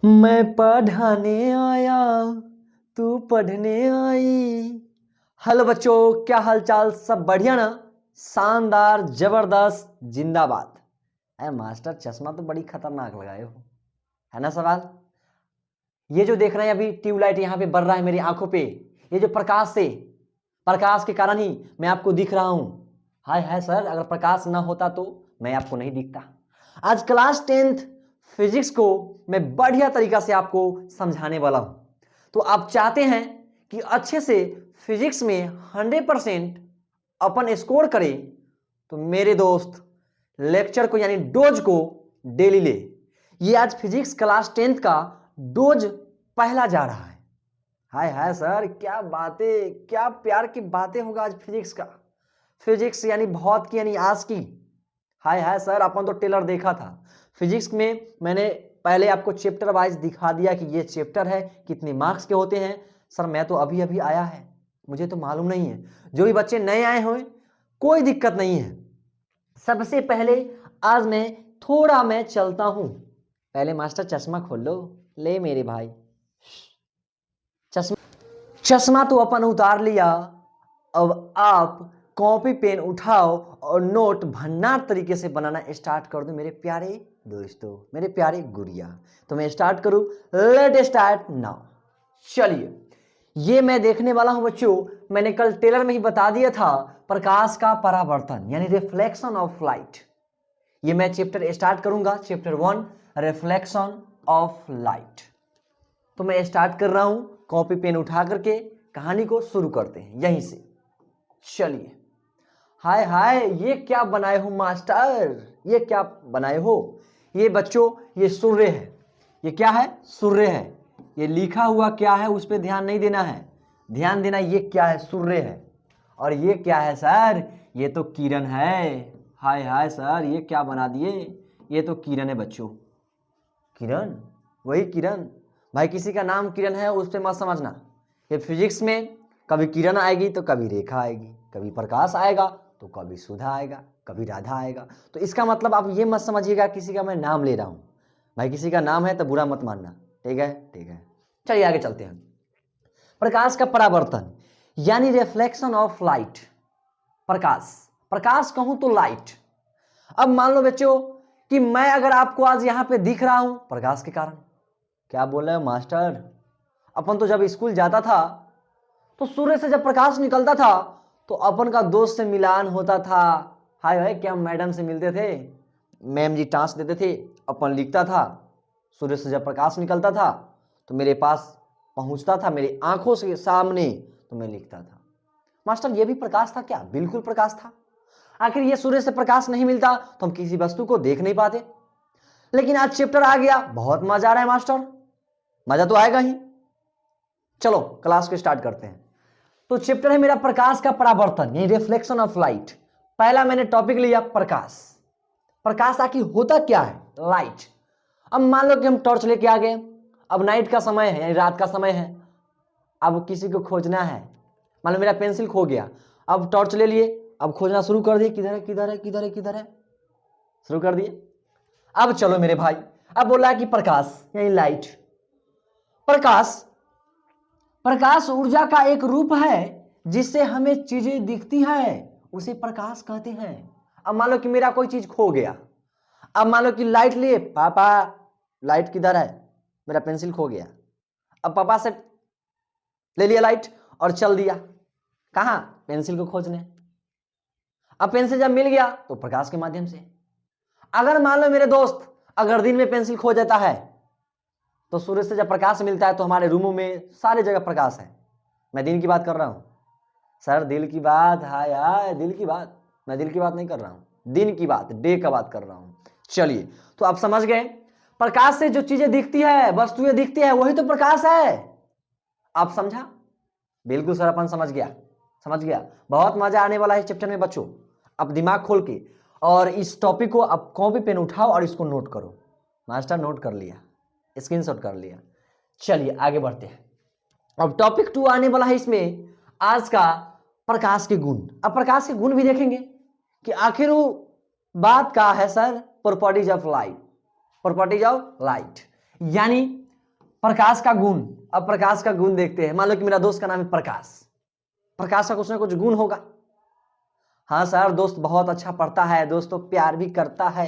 मैं पढ़ाने आया, तू पढ़ने आई। हेलो बच्चों, क्या हालचाल? सब बढ़िया ना? शानदार, जबरदस्त, जिंदाबाद। अरे मास्टर, चश्मा तो बड़ी खतरनाक लगाए हो, है ना सवाल? ये जो देख रहे हैं अभी ट्यूबलाइट यहाँ पे बढ़ रहा है मेरी आंखों पे, ये जो प्रकाश के कारण ही मैं आपको दिख रहा हूं। हाय हाय सर, अगर प्रकाश ना होता तो मैं आपको नहीं दिखता। आज क्लास 10th फिजिक्स को मैं बढ़िया तरीका से आपको समझाने वाला हूं। तो आप चाहते हैं कि अच्छे से फिजिक्स में 100% अपन स्कोर करें, तो मेरे दोस्त लेक्चर को यानी डोज को डेली ले। ये आज फिजिक्स क्लास 10th का डोज पहला जा रहा है। हाय हाय सर, क्या बातें, क्या प्यार की बातें होगा आज फिजिक्स का। फिजिक्स यानी भौत की यानी आज की। हाय हाय सर, अपन तो टेलर देखा था फिजिक्स में। मैंने पहले आपको चैप्टर वाइज दिखा दिया कि ये चैप्टर है, कितने मार्क्स के होते हैं। सर मैं तो अभी अभी आया है, मुझे तो मालूम नहीं है। जो भी बच्चे नए आए हुए, कोई दिक्कत नहीं है। सबसे पहले आज मैं चलता हूं। पहले मास्टर चश्मा खोल लो। ले मेरे भाई, चश्मा चश्मा तो अपन उतार लिया। अब आप कॉपी पेन उठाओ और नोट भन्नाट तरीके से बनाना स्टार्ट कर दो मेरे प्यारे दोस्तों, मेरे प्यारे गुड़िया। तो मैं स्टार्ट करूं? Let start now. चलिए, ये मैं देखने वाला हूं बच्चों। मैंने कल टेलर में ही बता दिया था, प्रकाश का परावर्तन यानी रिफ्लेक्शन ऑफ लाइट। ये मैं चैप्टर स्टार्ट करूंगा, चैप्टर 1 रिफ्लेक्शन ऑफ लाइट। तो मैं स्टार्ट कर रहा हूं, कॉपी पेन उठा करके कहानी को शुरू करते हैं यहीं से। चलिए। हाय हाय, ये क्या बनाए हो मास्टर? ये क्या बनाए हो? ये बच्चों, ये सूर्य है। ये क्या है? सूर्य है। ये लिखा हुआ क्या है उस पर ध्यान नहीं देना है, ध्यान देना ये क्या है? सूर्य है। और ये क्या है सर? ये तो किरण है। हाय हाय सर, ये क्या बना दिए? ये तो किरण है बच्चों। किरण, वही किरण। भाई किसी का नाम किरण है उस पर मत समझना। ये फिजिक्स में कभी किरण आएगी तो कभी रेखा आएगी, कभी प्रकाश आएगा तो कभी सुधा आएगा, कभी राधा आएगा। तो इसका मतलब आप ये मत समझिएगा किसी का मैं नाम ले रहा हूं। भाई किसी का नाम है तो बुरा मत मानना, ठीक है? ठीक है, चलिए आगे चलते हैं। प्रकाश का परावर्तन यानी रिफ्लेक्शन ऑफ लाइट। प्रकाश, प्रकाश कहूं तो लाइट। अब मान लो बच्चों कि मैं अगर आपको आज यहां पे दिख रहा हूं प्रकाश के कारण। क्या बोल रहे हो मास्टर? अपन तो जब स्कूल जाता था तो सूर्य से जब प्रकाश निकलता था तो अपन का दोस्त से मिलान होता था। हाय हाय, क्या मैडम से मिलते थे, मैम जी टांस देते थे, अपन लिखता था। सूर्य से जब प्रकाश निकलता था तो मेरे पास पहुंचता था, मेरी आंखों के सामने, तो मैं लिखता था। मास्टर ये भी प्रकाश था क्या? बिल्कुल प्रकाश था। आखिर ये सूर्य से प्रकाश नहीं मिलता तो हम किसी वस्तु को देख नहीं पाते। लेकिन आज चैप्टर आ गया, बहुत मजा आ रहा है मास्टर, मजा तो आएगा ही। चलो क्लास को स्टार्ट करते हैं। तो चैप्टर है मेरा प्रकाश का परावर्तन यानी रिफ्लेक्शन ऑफ लाइट। पहला मैंने टॉपिक लिया प्रकाश। प्रकाश आखिर होता क्या है? लाइट। अब मान लो कि हम टॉर्च लेके आ गए, अब नाइट का समय है यानी रात का समय है, अब किसी को खोजना है। मान लो मेरा पेंसिल खो गया, अब टॉर्च ले लिए, अब खोजना शुरू कर दिए, किधर है किधर है किधर है किधर है, शुरू कर दिए। अब चलो मेरे भाई, अब बोला कि प्रकाश यानी लाइट। प्रकाश, प्रकाश ऊर्जा का एक रूप है जिससे हमें चीजें दिखती हैं, उसे प्रकाश कहते हैं। अब मान लो कि मेरा कोई चीज खो गया, अब मान लो कि लाइट लिए, पापा लाइट किधर है? मेरा पेंसिल खो गया। अब पापा से ले लिया लाइट और चल दिया कहां? पेंसिल को खोजने। अब पेंसिल जब मिल गया तो प्रकाश के माध्यम से। अगर मान लो मेरे दोस्त, अगर दिन में पेंसिल खो जाता है तो सूर्य से जब प्रकाश मिलता है तो हमारे रूमों में सारे जगह प्रकाश है। मैं दिन की बात कर रहा हूं सर, दिल की बात। हाय हाय, दिल की बात, मैं दिल की बात नहीं कर रहा हूं, दिन की बात, डे का बात कर रहा हूं। चलिए, तो आप समझ गए, प्रकाश से जो चीजें दिखती है, वस्तुएं दिखती है, वही तो प्रकाश है। आप समझा? बिल्कुल सर, अपन समझ गया, समझ गया। बहुत मजा आने वाला है चैप्टर में बच्चों। अब दिमाग खोल के और इस टॉपिक को अब कॉपी पेन उठाओ और इसको नोट करो। मास्टर नोट कर लिया, स्क्रीनशॉट कर लिया। चलिए आगे बढ़ते हैं। अब टॉपिक 2 आने वाला है इसमें आज का, प्रकाश के गुण। अब प्रकाश के गुण भी देखेंगे कि आखिर वो बात का है sir, properties of light. Properties of light यानी प्रकाश का गुण। अब प्रकाश का गुण देखते हैं। मान लो कि मेरा दोस्त का नाम है प्रकाश। प्रकाश का कुछ ना कुछ गुण होगा। हाँ सर, दोस्त बहुत अच्छा पढ़ता है, दोस्त तो प्यार भी करता है।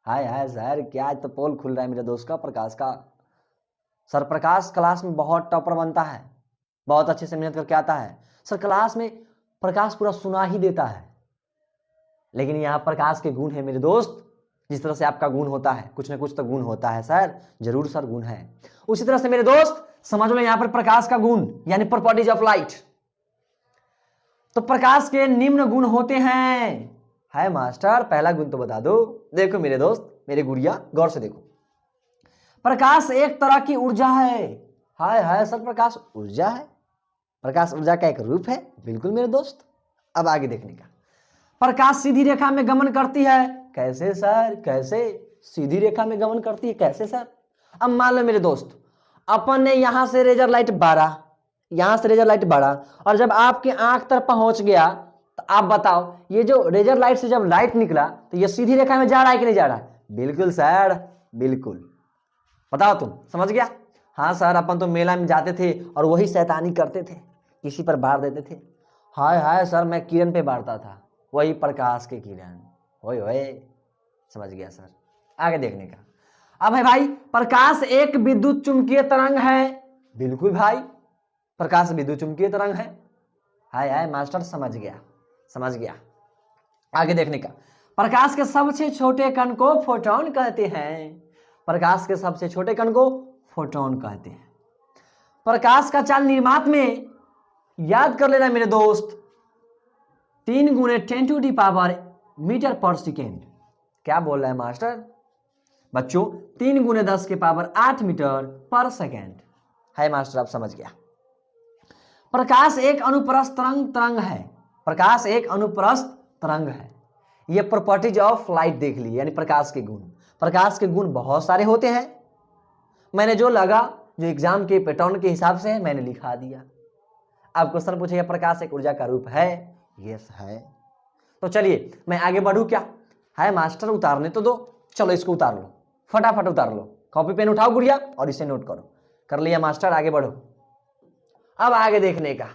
हाय हाय सर, क्या आज तो पोल खुल रहा है मेरे दोस्त का, प्रकाश का। सर प्रकाश क्लास में बहुत टॉपर बनता है, बहुत अच्छे से मेहनत करके आता है। सर क्लास में प्रकाश पूरा सुना ही देता है। लेकिन यहाँ प्रकाश के गुण है मेरे दोस्त। जिस तरह से आपका गुण होता है, कुछ ना कुछ तो गुण होता है सर, जरूर सर गुण है। उसी तरह से मेरे दोस्त समझ लो यहाँ पर प्रकाश का गुण यानी प्रॉपर्टीज ऑफ लाइट। तो प्रकाश के निम्न गुण होते हैं। है मास्टर, पहला गुण तो बता दो। देखो मेरे दोस्त, मेरे गुड़िया, गौर से देखो। प्रकाश एक तरह की ऊर्जा है। हाय हाय सर, प्रकाश ऊर्जा है? प्रकाश ऊर्जा का एक रूप है? बिल्कुल मेरे दोस्त। अब आगे देखने का। प्रकाश सीधी रेखा में गमन करती है। कैसे सर, कैसे सीधी रेखा में गमन करती है, कैसे सर? अब मान लो मेरे दोस्त, अपन ने यहां से रेजर लाइट बारा, यहां से रेजर लाइट बारा, और जब आपके आंख तक पहुंच गया तो आप बताओ, ये जो रेजर लाइट से जब लाइट निकला तो ये सीधी रेखा में जा रहा है कि नहीं जा रहा है? बिल्कुल सर, बिल्कुल। बताओ तुम, समझ गया? हाँ सर, अपन तो मेला में जाते थे और वही शैतानी करते थे, किसी पर बार देते थे। हाय हाय सर, मैं किरण पे बारता था, वही प्रकाश के किरण। ओए ओए, समझ गया सर। आगे देखने का। अब है भाई, प्रकाश एक विद्युत चुंबकीय तरंग है। बिल्कुल भाई, प्रकाश विद्युत चुंबकीय तरंग है। हाय हाय मास्टर, समझ गया, समझ गया। आगे देखने का। प्रकाश के सबसे छोटे कण को फोटोन कहते हैं। प्रकाश के सबसे छोटे कण को फोटोन कहते हैं। प्रकाश का चाल निर्मात में याद कर लेना मेरे दोस्त, 3 गुणे 10⁻⁻ मीटर पर सेकेंड। क्या बोल रहा है मास्टर? बच्चों, 3 गुणे 10⁸ मीटर पर सेकेंड। है मास्टर, आप समझ गया। प्रकाश एक अनुप्रस्थ तरंग है। प्रकाश एक अनुप्रस्थ तरंग है। ये प्रॉपर्टीज ऑफ लाइट देख ली, यानी प्रकाश के गुण। प्रकाश के गुण बहुत सारे होते हैं। मैंने जो लगा, जो एग्जाम के पैटर्न के हिसाब से है, मैंने लिखा दिया। अब क्वेश्चन पूछेगा प्रकाश एक ऊर्जा का रूप है? यस है। तो चलिए मैं आगे बढ़ूं क्या? है मास्टर, उतारने तो दो। चलो इसको उतार लो, फटाफट उतार लो। कॉपी पेन उठाओ गुड़िया और इसे नोट करो। कर लिया मास्टर, आगे बढ़ो। अब आगे देखने का।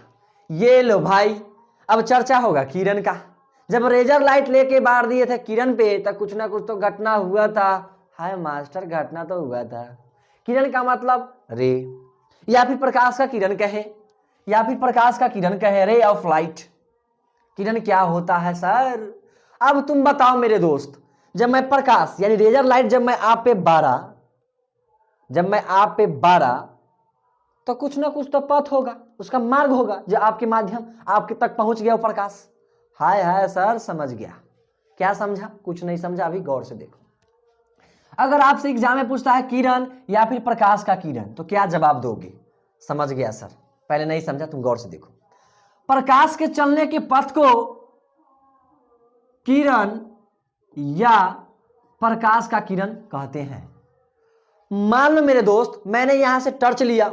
ये लो भाई, अब चर्चा होगा किरण का। जब रेजर लाइट लेके बार दिए थे किरण पे तो कुछ ना कुछ तो घटना हुआ था। हाय मास्टर, घटना तो हुआ था। किरण का मतलब रे, या फिर प्रकाश का किरण कहे, या फिर प्रकाश का किरण कहे, रे ऑफ लाइट। किरण क्या होता है सर? अब तुम बताओ मेरे दोस्त, जब मैं प्रकाश यानी रेजर लाइट जब मैं आप पे बारा, तो कुछ ना कुछ तो पथ होगा, उसका मार्ग होगा जो आपके माध्यम आपके तक पहुंच गया वो प्रकाश। हाय हाय सर, समझ गया। क्या समझा? कुछ नहीं समझा, अभी गौर से देखो। अगर आपसे एग्जाम में पूछता है किरण या फिर प्रकाश का किरण, तो क्या जवाब दोगे? समझ गया सर, पहले नहीं समझा, तुम गौर से देखो। प्रकाश के चलने के पथ को किरण या प्रकाश का किरण कहते हैं। मान लो मेरे दोस्त, मैंने यहां से टर्च लिया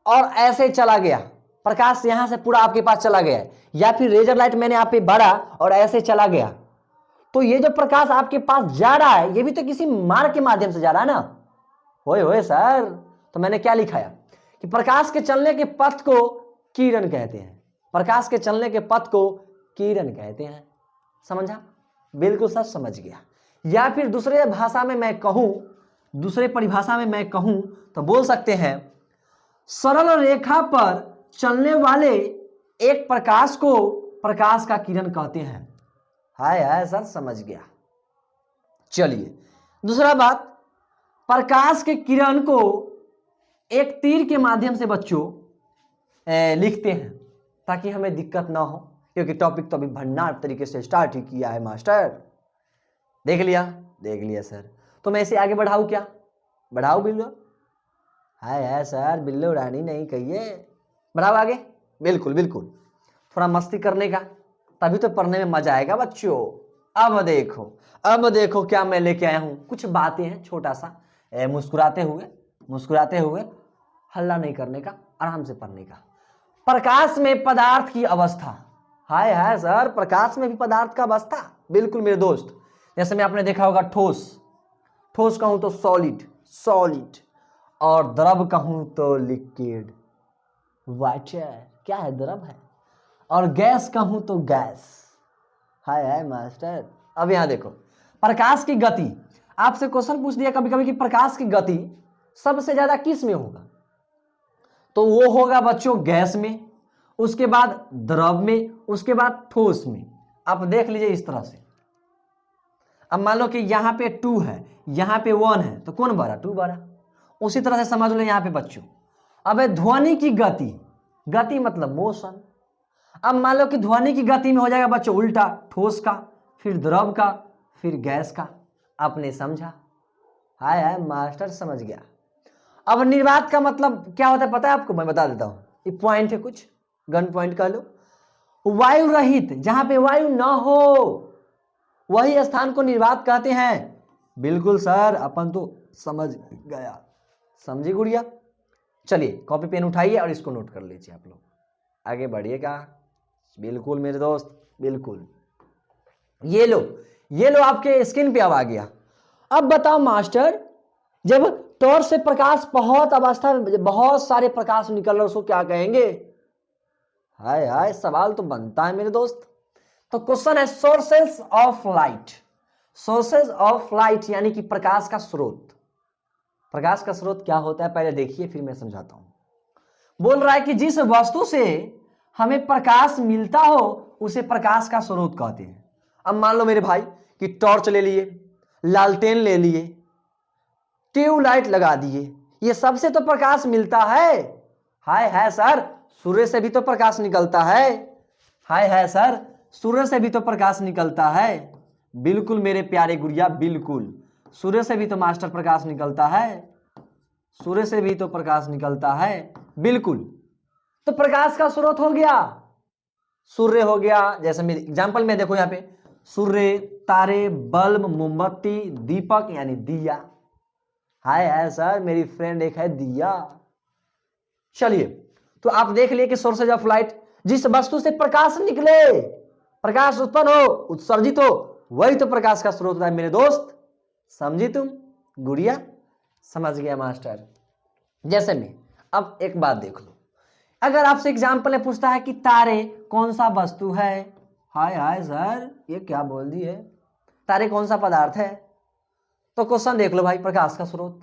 और ऐसे चला गया, प्रकाश यहां से पूरा आपके पास चला गया, या फिर रेजर लाइट मैंने आप पे बढ़ा और ऐसे चला गया, तो ये जो प्रकाश आपके पास जा रहा है ये भी तो किसी मार्ग के माध्यम से जा रहा है ना। होए होए सर, तो मैंने क्या लिखाया कि प्रकाश के चलने के पथ को किरण कहते हैं। प्रकाश के चलने के पथ को किरण कहते हैं। समझा? बिल्कुल सर, समझ गया। या फिर दूसरे भाषा में मैं कहूं, दूसरे परिभाषा में मैं कहूं तो बोल सकते हैं, सरल रेखा पर चलने वाले एक प्रकाश को प्रकाश का किरण कहते हैं। हाय हाय सर, समझ गया। चलिए दूसरा बात, प्रकाश के किरण को एक तीर के माध्यम से बच्चों लिखते हैं ताकि हमें दिक्कत ना हो, क्योंकि टॉपिक तो अभी भंडार तरीके से स्टार्ट ही किया है मास्टर। देख लिया? देख लिया सर। तो मैं इसे आगे बढ़ाऊं क्या? बढ़ाऊं बिल्लो? हाय सर, बिल्लो रानी नहीं कहिए, बढ़ाओ आगे। बिल्कुल बिल्कुल, थोड़ा मस्ती करने का, तभी तो पढ़ने में मजा आएगा बच्चों। अब देखो क्या मैं लेके आया हूं। कुछ बातें हैं, छोटा सा मुस्कुराते हुए हल्ला नहीं करने का, आराम से पढ़ने का। प्रकाश में पदार्थ की अवस्था। हाय हाय सर, प्रकाश में भी पदार्थ का अवस्था? बिल्कुल मेरे दोस्त। जैसे में आपने देखा होगा ठोस कहूं तो सॉलिड, और द्रव कहूं तो लिक्विड, वाटर क्या है, द्रव है। और गैस कहूं तो गैस। हाय हाय मास्टर। अब यहां देखो, प्रकाश की गति, आपसे क्वेश्चन पूछ दिया कभी कभी कि प्रकाश की गति सबसे ज्यादा किस में होगा, तो वो होगा बच्चों गैस में, उसके बाद द्रव में, उसके बाद ठोस में। आप देख लीजिए इस तरह से। अब मान लो कि यहां पे 2 है, यहां पे 1 है, तो कौन बड़ा, 2 बड़ा। उसी तरह से समझ लो यहां पे बच्चों। अब है ध्वनि की गति, गति मतलब मोशन। अब मान लो कि ध्वनि की गति में हो जाएगा बच्चों उल्टा, ठोस का, फिर द्रव का, फिर गैस का। आपने समझा? हाय हाय मास्टर समझ गया। अब निर्वात का मतलब क्या होता है पता है आपको, मैं बता देता हूं। ये पॉइंट है, कुछ गन पॉइंट कह लो। वायु रहित, जहां पे वायु ना हो वही स्थान को निर्वात कहते हैं। बिल्कुल सर, अपन तो समझ गया। समझी गुड़िया? चलिए कॉपी पेन उठाइए और इसको नोट कर लीजिए। आप लोग आगे बढ़िएगा। बिल्कुल मेरे दोस्त, बिल्कुल। ये लो, ये लो आपके स्क्रीन पे अब आ गया। अब बताओ मास्टर, जब टॉर्च से प्रकाश बहुत अवस्था में, बहुत सारे प्रकाश निकल रहे उसको क्या कहेंगे? हाय हाय, सवाल तो बनता है मेरे दोस्त। तो क्वेश्चन है sources of light. Sources of light यानी कि प्रकाश का स्रोत। प्रकाश का स्रोत क्या होता है पहले देखिए, फिर मैं समझाता हूं। बोल रहा है कि जिस वस्तु से हमें प्रकाश मिलता हो उसे प्रकाश का स्रोत कहते हैं। अब मान लो मेरे भाई कि टॉर्च ले लिए, लालटेन ले लिए, ट्यूबलाइट लगा दिए, ये सबसे तो प्रकाश मिलता है। हाय हाय सर, सूर्य से भी तो प्रकाश निकलता है। हाय हाय सर, सूर्य से भी तो प्रकाश निकलता है। बिल्कुल मेरे प्यारे गुड़िया, बिल्कुल सूर्य से भी तो मास्टर प्रकाश निकलता है। सूर्य से भी तो प्रकाश निकलता है, बिल्कुल। तो प्रकाश का स्रोत हो गया सूर्य, हो गया। जैसे मेरे एग्जांपल में देखो यहाँ पे, सूर्य, तारे, बल्ब, मोमबत्ती, दीपक यानी दिया। हाय हाय सर, मेरी फ्रेंड एक है दिया। चलिए, तो आप देख लिए कि सोर्सेज ऑफ लाइट, जिस वस्तु से प्रकाश निकले, प्रकाश उत्पन्न हो, उत्सर्जित हो, वही तो प्रकाश का स्रोत है मेरे दोस्त। समझी तुम गुड़िया? समझ गया मास्टर। जैसे में अब एक बात देख लो, अगर आपसे एग्जाम्पल में पूछता है कि तारे कौन सा वस्तु है, हाय हाय सर ये क्या बोल दी है, तारे कौन सा पदार्थ है, तो क्वेश्चन देख लो भाई, प्रकाश का स्रोत।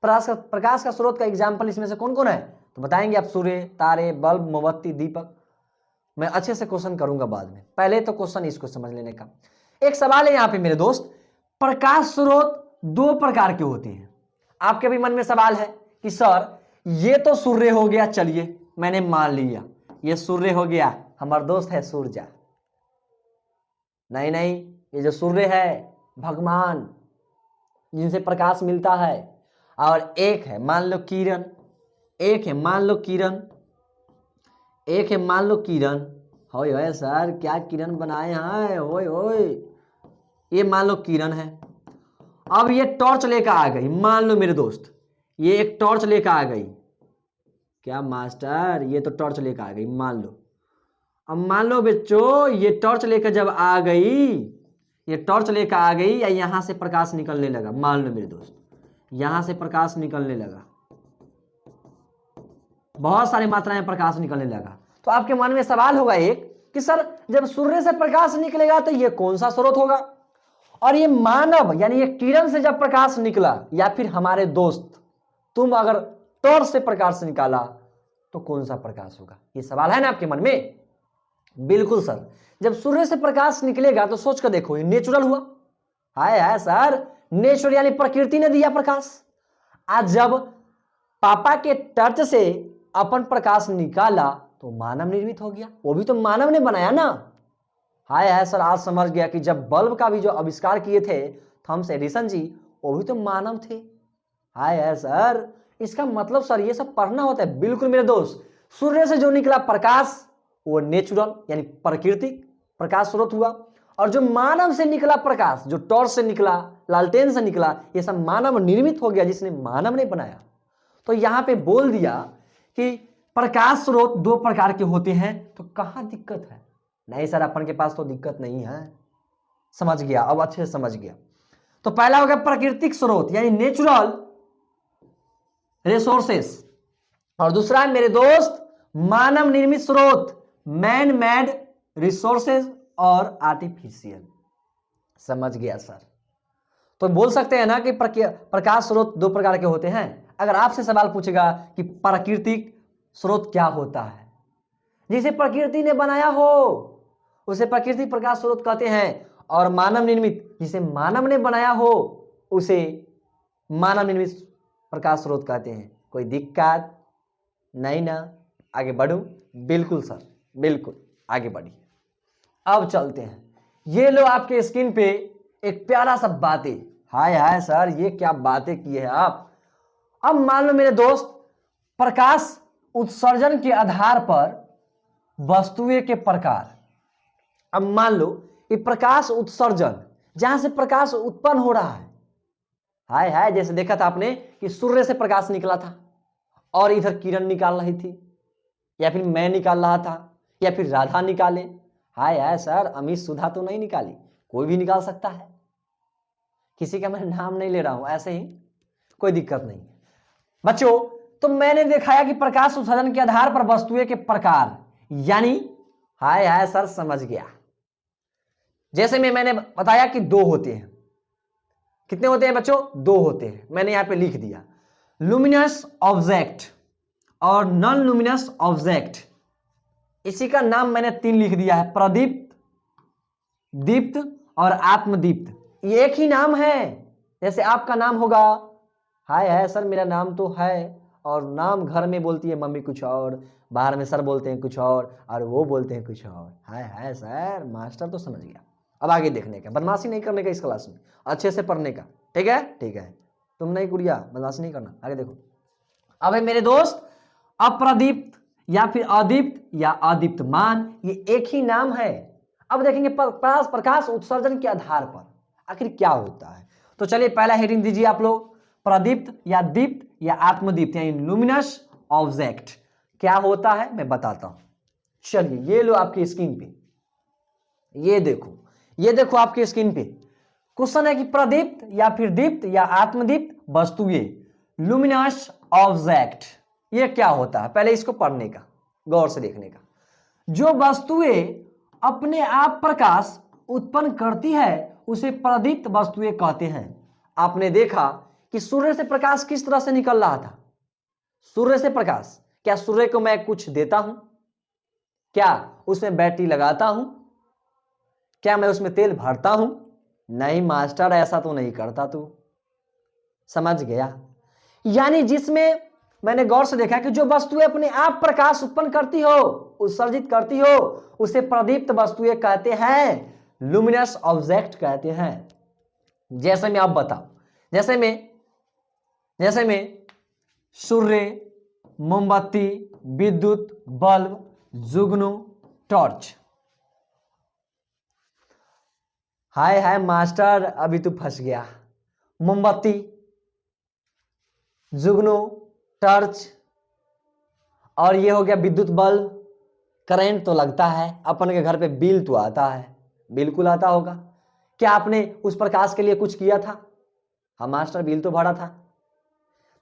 प्रकाश का स्रोत का एग्जाम्पल इसमें से कौन कौन है, तो बताएंगे आप, सूर्य, तारे, बल्ब, मोमबत्ती, दीपक। मैं अच्छे से क्वेश्चन करूंगा बाद में, पहले तो क्वेश्चन इसको समझ लेने का। एक सवाल है यहाँ पे मेरे दोस्त, प्रकाश स्रोत 2 प्रकार के होते हैं। आपके भी मन में सवाल है कि सर ये तो सूर्य हो गया, चलिए मैंने मान लिया ये सूर्य हो गया, हमारा दोस्त है सूर्य। नहीं नहीं, ये जो सूर्य है भगवान, जिनसे प्रकाश मिलता है। और एक है मान लो किरण, एक है मान लो किरण, एक है मान लो किरण। होय होय सर क्या किरण बनाए हैं, होय होय, ये मान लो किरण है। अब ये टॉर्च लेकर आ गई, मान लो मेरे दोस्त ये एक टॉर्च लेकर आ गई। क्या मास्टर, ये तो टॉर्च लेकर आ गई, मान लो। अब मान लो बच्चों ये टॉर्च लेकर जब आ गई, ये टॉर्च लेकर आ गई या यहां से प्रकाश निकलने लगा, मान लो मेरे दोस्त यहां से प्रकाश निकलने लगा, बहुत सारी मात्रा में प्रकाश निकलने लगा, तो आपके मन में सवाल होगा एक कि सर जब सूर्य से प्रकाश निकलेगा तो ये कौन सा स्रोत होगा, और ये मानव यानी ये किरण से जब प्रकाश निकला, या फिर हमारे दोस्त तुम अगर टॉर्च से प्रकाश निकाला तो कौन सा प्रकाश होगा, ये सवाल है ना आपके मन में। बिल्कुल सर, जब सूर्य से प्रकाश निकलेगा तो सोच कर देखो ये नेचुरल हुआ। हाय हाय सर, नेचुरल यानी प्रकृति ने दिया प्रकाश। आज जब पापा के टर्च से अपन प्रकाश निकाला तो मानव निर्मित हो गया, वो भी तो मानव ने बनाया ना। हाय हाय सर, आज समझ गया कि जब बल्ब का भी जो आविष्कार किए थे थॉमस एडिसन जी, वो भी तो मानव थे। हाय हाय सर, इसका मतलब सर ये सब पढ़ना होता है। बिल्कुल मेरे दोस्त, सूर्य से जो निकला प्रकाश वो नेचुरल यानी प्राकृतिक प्रकाश स्रोत हुआ, और जो मानव से निकला प्रकाश, जो टॉर्च से निकला, लालटेन से निकला, ये सब मानव निर्मित हो गया, जिसने मानव ने बनाया। तो यहां पे बोल दिया कि प्रकाश स्रोत 2 प्रकार के होते हैं, तो कहां दिक्कत है? नहीं सर अपन के पास तो दिक्कत नहीं है। समझ गया, अब अच्छे से समझ गया। तो पहला हो गया प्राकृतिक स्रोत यानी नेचुरल, रिसोर्सेस, और दूसरा है मेरे दोस्त मानव निर्मित स्रोत, मैन मेड रिसोर्सेज और आर्टिफिशियल। समझ गया सर। तो बोल सकते हैं ना कि प्रकाश स्रोत दो प्रकार के होते हैं। अगर आपसे सवाल पूछेगा कि प्राकृतिक स्रोत क्या होता है, जिसे प्रकृति ने बनाया हो उसे प्राकृतिक प्रकाश स्रोत कहते हैं, और मानव निर्मित जिसे मानव ने बनाया हो उसे मानव निर्मित प्रकाश स्रोत कहते हैं। कोई दिक्कत नहीं ना? आगे बढ़ूं? बिल्कुल सर, बिल्कुल आगे बढ़िए। अब चलते हैं, ये लो आपके स्क्रीन पे एक प्यारा सा बातें। हाय हाय सर, ये क्या बातें की है आप। अब मान लो मेरे दोस्त, प्रकाश उत्सर्जन के आधार पर वस्तुएं के प्रकार। अब मान लो कि प्रकाश उत्सर्जन, जहां से प्रकाश उत्पन्न हो रहा है, हाय हाय, जैसे देखा था आपने कि सूर्य से प्रकाश निकला था और इधर किरण निकाल रही थी, या फिर मैं निकाल रहा था, या फिर राधा निकाले। हाय हाय सर, अमित सुधा तो नहीं निकाली, कोई भी निकाल सकता है, किसी का मैं नाम नहीं ले रहा हूं, ऐसे ही कोई दिक्कत नहीं बच्चों। तो मैंने दिखाया कि प्रकाश उत्सर्जन के आधार पर वस्तुएं के प्रकार, यानी हाय हाय सर, समझ गया। जैसे मैंने बताया कि दो होते हैं। कितने होते हैं बच्चों? दो होते हैं। मैंने यहां पे लिख दिया, लुमिनस ऑब्जेक्ट और नॉन लुमिनस ऑब्जेक्ट। इसी का नाम मैंने तीन लिख दिया है, प्रदीप्त, दीप्त और आत्मदीप्त। ये एक ही नाम है। जैसे आपका नाम होगा, हाय हाय सर, मेरा नाम तो है, और नाम घर में बोलती है मम्मी कुछ और, बाहर में सर बोलते हैं कुछ और वो बोलते हैं कुछ और। हाय हाय सर, मास्टर तो समझ गया। अब आगे देखने का, बदमाशी नहीं करने का इस क्लास में, अच्छे से पढ़ने का, ठीक है? ठीक है, तुम नहीं गुड़िया, बदमाशी नहीं करना। आगे देखो, अब है मेरे दोस्त अप्रदीप्त या फिर अदीप्त या अदीप्तमान, ये एक ही नाम है। अब देखेंगे प्रकाश उत्सर्जन के आधार पर आखिर क्या होता है। तो चलिए पहला हेडिंग दीजिए आप लोग, प्रदीप्त या दीप्त या आत्मदीप्त यानी लुमिनस ऑब्जेक्ट क्या होता है मैं बताता हूं। चलिए ये लो आपकी स्क्रीन पे, ये देखो आपकी स्क्रीन पे क्वेश्चन है कि प्रदीप्त या फिर दीप्त या आत्मदीप्त वस्तुएं, लुमिनस ऑब्जेक्ट, ये क्या होता है। पहले इसको पढ़ने का, गौर से देखने का। जो वस्तुएं अपने आप प्रकाश उत्पन्न करती है उसे प्रदीप्त वस्तुएं कहते हैं। आपने देखा कि सूर्य से प्रकाश किस तरह से निकल रहा था। सूर्य से प्रकाश, क्या सूर्य को मैं कुछ देता हूं? क्या उसमें बैटरी लगाता हूं? क्या मैं उसमें तेल भरता हूं? नहीं मास्टर, ऐसा तो नहीं करता तू। समझ गया? यानी जिसमें मैंने गौर से देखा कि जो वस्तुएं अपने आप प्रकाश उत्पन्न करती हो, उत्सर्जित करती हो, उसे प्रदीप्त वस्तुएं कहते हैं, लुमिनस ऑब्जेक्ट कहते हैं। जैसे मैं आप बताओ, जैसे में सूर्य, मोमबत्ती, विद्युत बल्ब, जुगनू, टॉर्च। हाय हाय मास्टर, अभी तू फंस गया। मोमबत्ती, जुगनू, टॉर्च, और ये हो गया विद्युत बल्ब। करंट तो लगता है, अपन के घर पे बिल तो आता है, बिल्कुल आता होगा। क्या आपने उस प्रकाश के लिए कुछ किया था? हाँ मास्टर, बिल तो भरा था।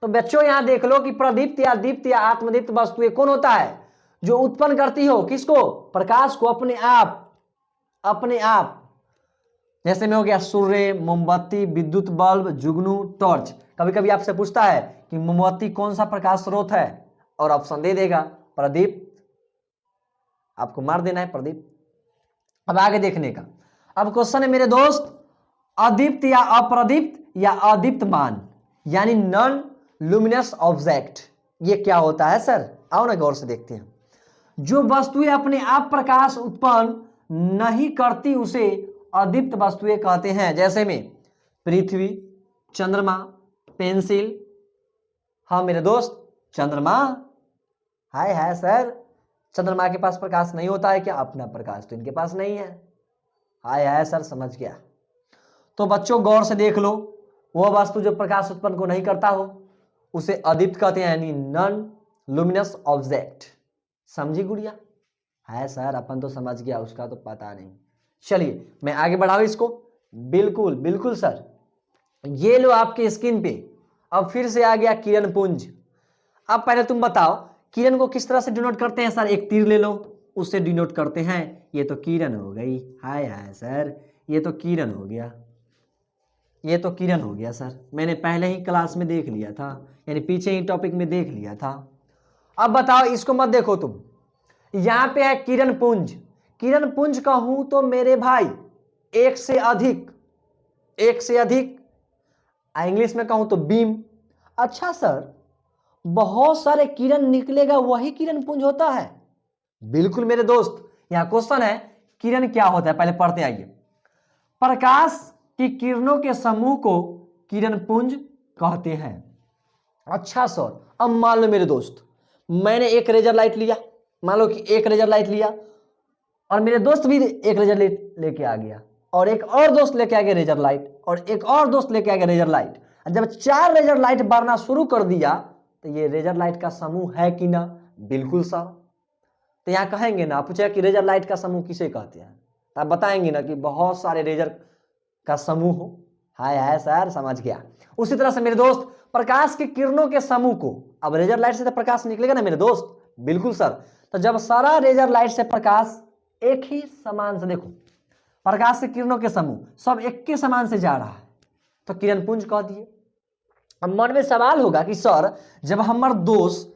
तो बच्चों यहां देख लो कि प्रदीप्त या दीप्त या आत्मदीप्त वस्तुएं कौन होता है? जो उत्पन्न करती हो किसको? प्रकाश को अपने आप। जैसे में हो गया सूर्य, मोमबत्ती, विद्युत बल्ब, जुगनू, टॉर्च। कभी कभी आपसे पूछता है कि मोमबत्ती कौन सा प्रकाश स्रोत है, और ऑप्शन दे देगा प्रदीप्त, आपको मार देना है प्रदीप्त। अब आगे देखने का, अब क्वेश्चन है मेरे दोस्त, अदीप्त या अप्रदीप्त या अदीप्तमान यानी नॉन लुमिनस ऑब्जेक्ट, ये क्या होता है सर? आओ ना गौर से देखते हैं। जो वस्तुएं अपने आप प्रकाश उत्पन्न नहीं करती उसे अदीप्त वस्तुएं कहते हैं। जैसे में पृथ्वी, चंद्रमा, पेंसिल। हाँ मेरे दोस्त, चंद्रमा। हाय हाय सर, चंद्रमा के पास प्रकाश नहीं होता है क्या? अपना प्रकाश तो इनके पास नहीं है। हाय हाय सर, समझ गया। तो बच्चों गौर से देख लो, वह वस्तु जो प्रकाश उत्पन्न को नहीं करता हो उसे अदीप्त कहते हैं, यानी नॉन लुमिनस ऑब्जेक्ट। समझी गुड़िया? है सर, अपन तो समझ गया, उसका तो पता नहीं। चलिए मैं आगे बढ़ाऊं इसको। बिल्कुल बिल्कुल सर। ये लो आपके स्क्रीन पे, अब फिर से आ गया किरण पुंज। अब पहले तुम बताओ किरण को किस तरह से डिनोट करते हैं सर? एक तीर ले लो, उससे डिनोट करते हैं। ये तो किरण हो गई। हाय हाय सर, ये तो किरण हो गया, ये तो किरण हो गया सर, मैंने पहले ही क्लास में देख लिया था, यानी पीछे ही टॉपिक में देख लिया था। अब बताओ, इसको मत देखो तुम, यहां पे है किरण पुंज। किरण पुंज कहूं तो मेरे भाई एक से अधिक, एक से अधिक, इंग्लिश में कहूं तो बीम। अच्छा सर, बहुत सारे किरण निकलेगा वही किरण पुंज होता है? बिल्कुल मेरे दोस्त, यहां क्वेश्चन है किरण क्या होता है, पहले पढ़ते आइए। प्रकाश की किरणों के समूह को किरण पुंज कहते हैं। अच्छा सर, अब मान लो मेरे दोस्त, मैंने एक लेजर लाइट लिया, मान लो कि एक लेजर लाइट लिया, और मेरे दोस्त भी एक लेजर लाइट लेके आ गया, और एक और दोस्त लेके आ गया लेजर लाइट, और एक और दोस्त लेके आ गया लेजर लाइट। जब 4 लेजर लाइट बढ़ना शुरू कर दिया तो ये लेजर लाइट का समूह है कि ना? बिल्कुल सर। तो यहाँ कहेंगे ना, पूछेगा कि लेजर लाइट का समूह किसे कहते हैं, तो आप बताएंगे ना कि बहुत सारे लेजर का समूह हो। हाय हाय सर, समझ गया। उसी तरह से मेरे दोस्त, प्रकाश की किरणों के समूह को, अब लेजर लाइट से तो प्रकाश निकलेगा ना मेरे दोस्त? बिल्कुल सर। तो जब सारा लेजर लाइट से प्रकाश एक ही समान से, देखो प्रकाश की किरणों के समूह सब एक के समान से जा रहा है तो किरण पुंज कह दिए। अब मन में सवाल होगा कि सर, जब हमारा दोस्त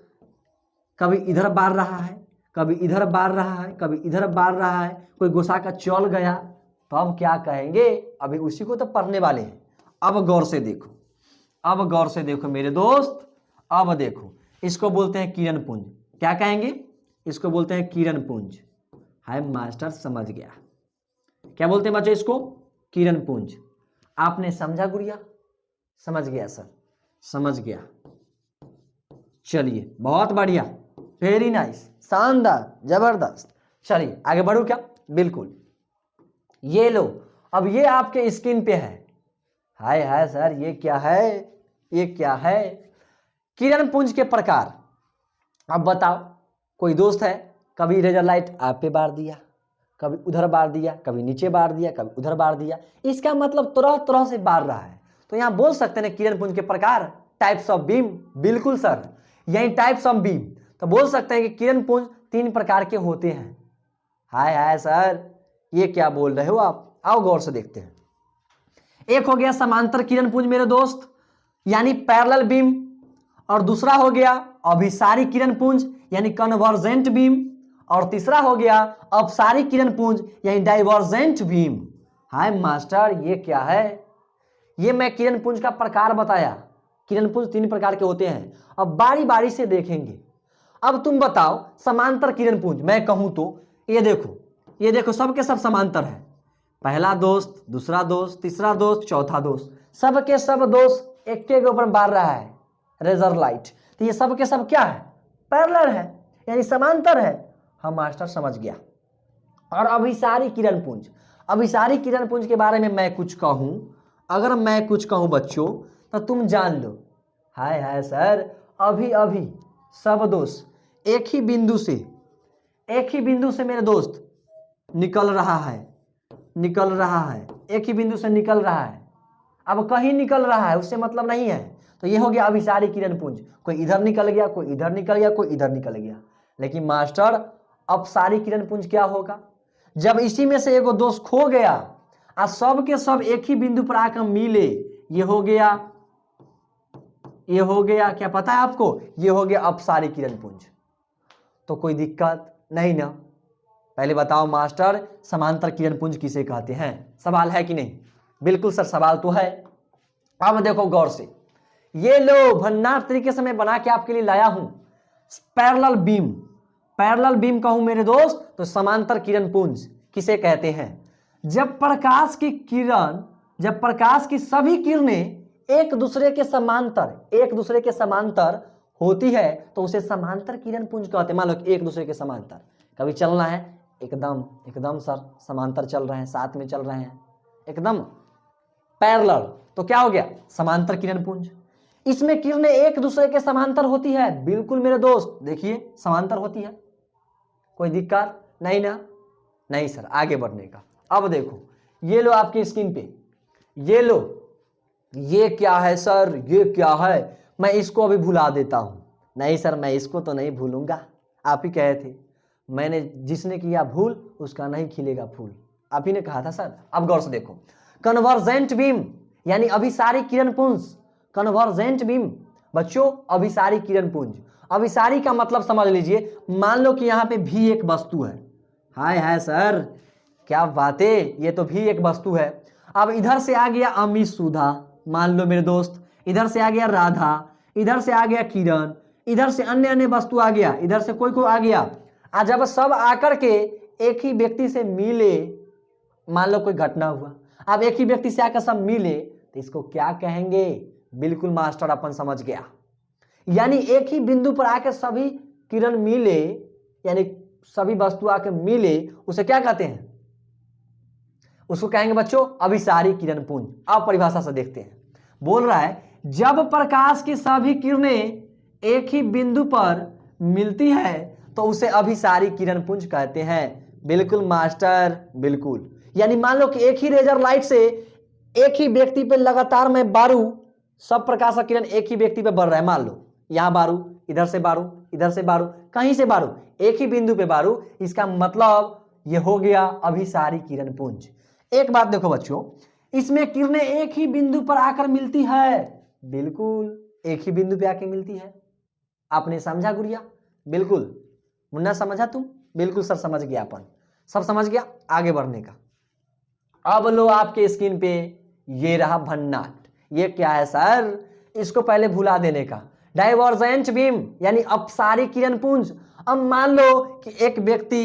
कभी इधर बार रहा है, कभी इधर बार रहा है, कभी इधर बार रहा है, कोई घुसा का चल गया, तो अब क्या कहेंगे? अभी उसी को तो पढ़ने वाले हैं। अब गौर से देखो, अब गौर से देखो मेरे दोस्त, अब देखो, इसको बोलते हैं किरण पुंज। क्या कहेंगे? इसको बोलते हैं किरण पुंज। हाय मास्टर, समझ गया। क्या बोलते हैं बच्चों इसको? किरण पुंज। आपने समझा गुड़िया? समझ गया सर, समझ गया। चलिए, बहुत बढ़िया, वेरी नाइस, शानदार, जबरदस्त। चलिए आगे बढ़ू क्या? बिल्कुल। ये लो, अब ये आपके स्क्रीन पे है। हाय हाय सर, ये क्या है? ये क्या है? किरण पुंज के प्रकार। अब बताओ, कोई दोस्त है, कभी लेजर लाइट आप पे बार दिया, कभी उधर बार दिया, कभी नीचे बार दिया, कभी उधर बार दिया, इसका मतलब तरह तरह से बार रहा है। तो यहां बोल सकते हैं किरण पुंज के प्रकार, टाइप्स ऑफ बीम। बिल्कुल सर, यही टाइप्स ऑफ बीम। तो बोल सकते हैं कि किरण पुंज 3 प्रकार के होते हैं। हाय हाय सर, ये क्या बोल रहे हो आप? आओ गौर से देखते हैं। एक हो गया समांतर किरण पुंज मेरे दोस्त, यानी पैरेलल बीम, और दूसरा हो गया अभिसारी किरण पुंज यानी कन्वर्जेंट बीम, और तीसरा हो गया अपसारी किरण पुंज यानी डाइवर्जेंट बीम। हाय मास्टर, ये क्या है? ये मैं किरण पुंज का प्रकार बताया। किरण पुंज 3 प्रकार के होते हैं। अब बारी बारी से देखेंगे। अब तुम बताओ, समांतर किरण पुंज मैं कहूं तो ये देखो, ये देखो, सबके सब समांतर है। पहला दोस्त, दूसरा दोस्त, तीसरा दोस्त, चौथा दोस्त, सबके सब दोस्त एक के ऊपर बार रहा है लेजर लाइट। तो ये सब के सब क्या है? पैरेलल है, यानी समांतर है। हम मास्टर समझ गया। और अभिसारी किरण पुंज, अभिसारी किरण पुंज के बारे में मैं कुछ कहूं, अगर मैं कुछ कहूं बच्चों, तो तुम जान लो। हाय हाय सर, अभी अभी सब दोस्त एक ही बिंदु से, एक ही बिंदु से मेरे दोस्त निकल रहा है, निकल रहा है, एक ही बिंदु से निकल रहा है। अब कहीं निकल रहा है उससे मतलब नहीं है। तो ये हो गया अभिसारी किरण पुंज, कोई इधर निकल गया, कोई इधर निकल गया, कोई इधर निकल गया। लेकिन मास्टर, अपसारी किरण पुंज क्या होगा? जब इसी में से एगो दोस्त खो गया और सब के सब एक ही बिंदु पर आकर मिले, ये हो गया, ये हो गया, क्या पता है आपको? ये हो गया अपसारी किरण पुंज। तो कोई दिक्कत नहीं ना? पहले बताओ मास्टर, समांतर किरण पुंज किसे कहते हैं? सवाल है कि नहीं? बिल्कुल सर, सवाल तो है। अब देखो गौर से, ये लो भंडार तरीके से मैं बना के आपके लिए लाया हूं पैरेलल बीम। पैरेलल बीम कहूं मेरे दोस्त तो समांतर किरण पुंज किसे कहते हैं? जब प्रकाश की किरण, जब प्रकाश की सभी किरणें एक दूसरे के समांतर, एक दूसरे के समांतर होती है तो उसे समांतर किरण पुंज कहते हैं। मान लो एक दूसरे के समांतर कभी चलना है, एकदम एकदम सर समांतर चल रहे हैं, साथ में चल रहे हैं, एकदम पैरेलल, तो क्या हो गया? समांतर किरण पुंज। इसमें किरणें एक दूसरे के समांतर होती है। बिल्कुल मेरे दोस्त, देखिए समांतर होती है, कोई दिक्कत नहीं ना? नहीं सर, आगे बढ़ने का। अब देखो, ये लो आपकी स्क्रीन पे, ये लो, ये क्या है सर? ये क्या है? मैं इसको अभी भुला देता हूं, नहीं सर, मैं इसको तो नहीं भूलूंगा, आप ही कहे थे, मैंने जिसने किया भूल उसका नहीं खिलेगा फूल, आप ही ने कहा था सर। अब गौर से देखो, कन्वर्जेंट बीम यानी अभिसारी किरण पुंज, कन्वर्जेंट बीम बच्चों अभिसारी किरण पुंज। अभिसारी का मतलब समझ लीजिए, मान लो कि यहाँ पे भी एक वस्तु है, हाय हाय सर क्या बातें, ये तो भी एक वस्तु है। अब इधर से आ गया अमित सुधा, मान लो मेरे दोस्त, इधर से आ गया राधा, इधर से आ गया किरण, इधर से अन्य अन्य वस्तु आ गया, इधर से कोई आ गया। आज जब सब आकर के एक ही व्यक्ति से मिले, मान लो कोई घटना हुआ, अब एक ही व्यक्ति से आकर सब मिले तो इसको क्या कहेंगे? बिल्कुल मास्टर अपन समझ गया, यानी एक ही बिंदु पर आकर सभी किरण मिले, यानी सभी वस्तु आकर मिले, उसे क्या कहते हैं? उसको कहेंगे बच्चों अभिसारी किरण पुंज। अब परिभाषा से देखते हैं, बोल रहा है जब प्रकाश की सभी किरणें एक ही बिंदु पर मिलती है तो उसे अभिसारी किरण पुंज कहते हैं। बिल्कुल मास्टर, बिल्कुल। यानी मान लो कि एक ही लेजर लाइट से एक ही व्यक्ति पे लगातार मैं बारू, सब प्रकाश का किरण एक ही व्यक्ति पे बढ़ रहा है, मान लो यहां बारू, इधर से बारू, इधर से बारू, कहीं से बारू, एक ही बिंदु पे बारू, इसका मतलब यह हो गया अभिसारी किरण पुंज। एक बात देखो बच्चों, इसमें किरणें एक ही बिंदु पर आकर मिलती है, बिल्कुल एक ही बिंदु पे आकर मिलती है। आपने समझा गुड़िया? बिल्कुल। मुन्ना समझा तुम? बिल्कुल सर समझ गया, अपन सब समझ गया। आगे बढ़ने का, अब लो आपके स्क्रीन पे ये रहा भन्नाट। ये क्या है सर? इसको पहले भुला देने का। डाइवर्जेंट बीम यानी अपसारी किरण पुंज। अब मान लो कि एक व्यक्ति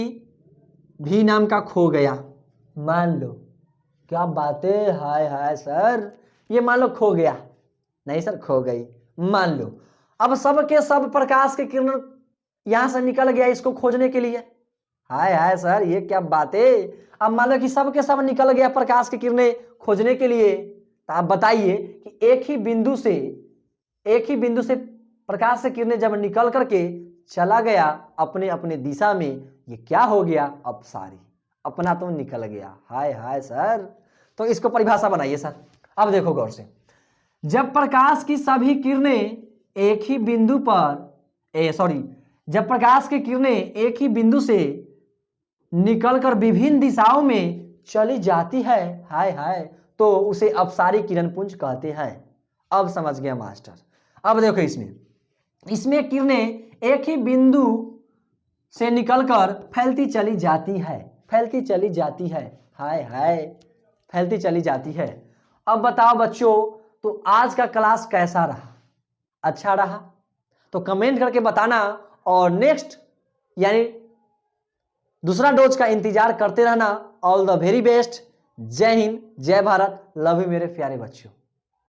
भी नाम का खो गया, मान लो, क्या बातें, हाय हाय सर, ये मान लो खो गया, नहीं सर खो गई, मान लो। अब सब के सब प्रकाश के किरण यहां से निकल गया इसको खोजने के लिए, हाय हाय सर ये क्या बातें। अब मान लो कि सब के सब निकल गया प्रकाश की किरणें खोजने के लिए, तो आप बताइए कि एक ही बिंदु से प्रकाश की किरणें जब निकल करके चला गया अपने अपने दिशा में, ये क्या हो गया? अपसारी, अपना तो निकल गया, हाय हाय सर। तो इसको परिभाषा बनाइए सर। अब देखो गौर से, जब प्रकाश की सभी किरणें एक ही बिंदु पर जब प्रकाश की किरणें एक ही बिंदु से निकलकर विभिन्न दिशाओं में चली जाती है, हाय हाय, तो उसे अपसारी किरण पुंज कहते हैं। अब समझ गया मास्टर। अब देखो इसमें किरणें एक ही बिंदु से निकलकर फैलती चली जाती है, हाय हाय, फैलती चली जाती है। अब बताओ बच्चों, तो आज का क्लास कैसा रहा? अच्छा रहा? तो कमेंट करके बताना, और नेक्स्ट यानी दूसरा डोज का इंतजार करते रहना। All the very best. जय हिंद, जय भारत, लव यू मेरे प्यारे बच्चों।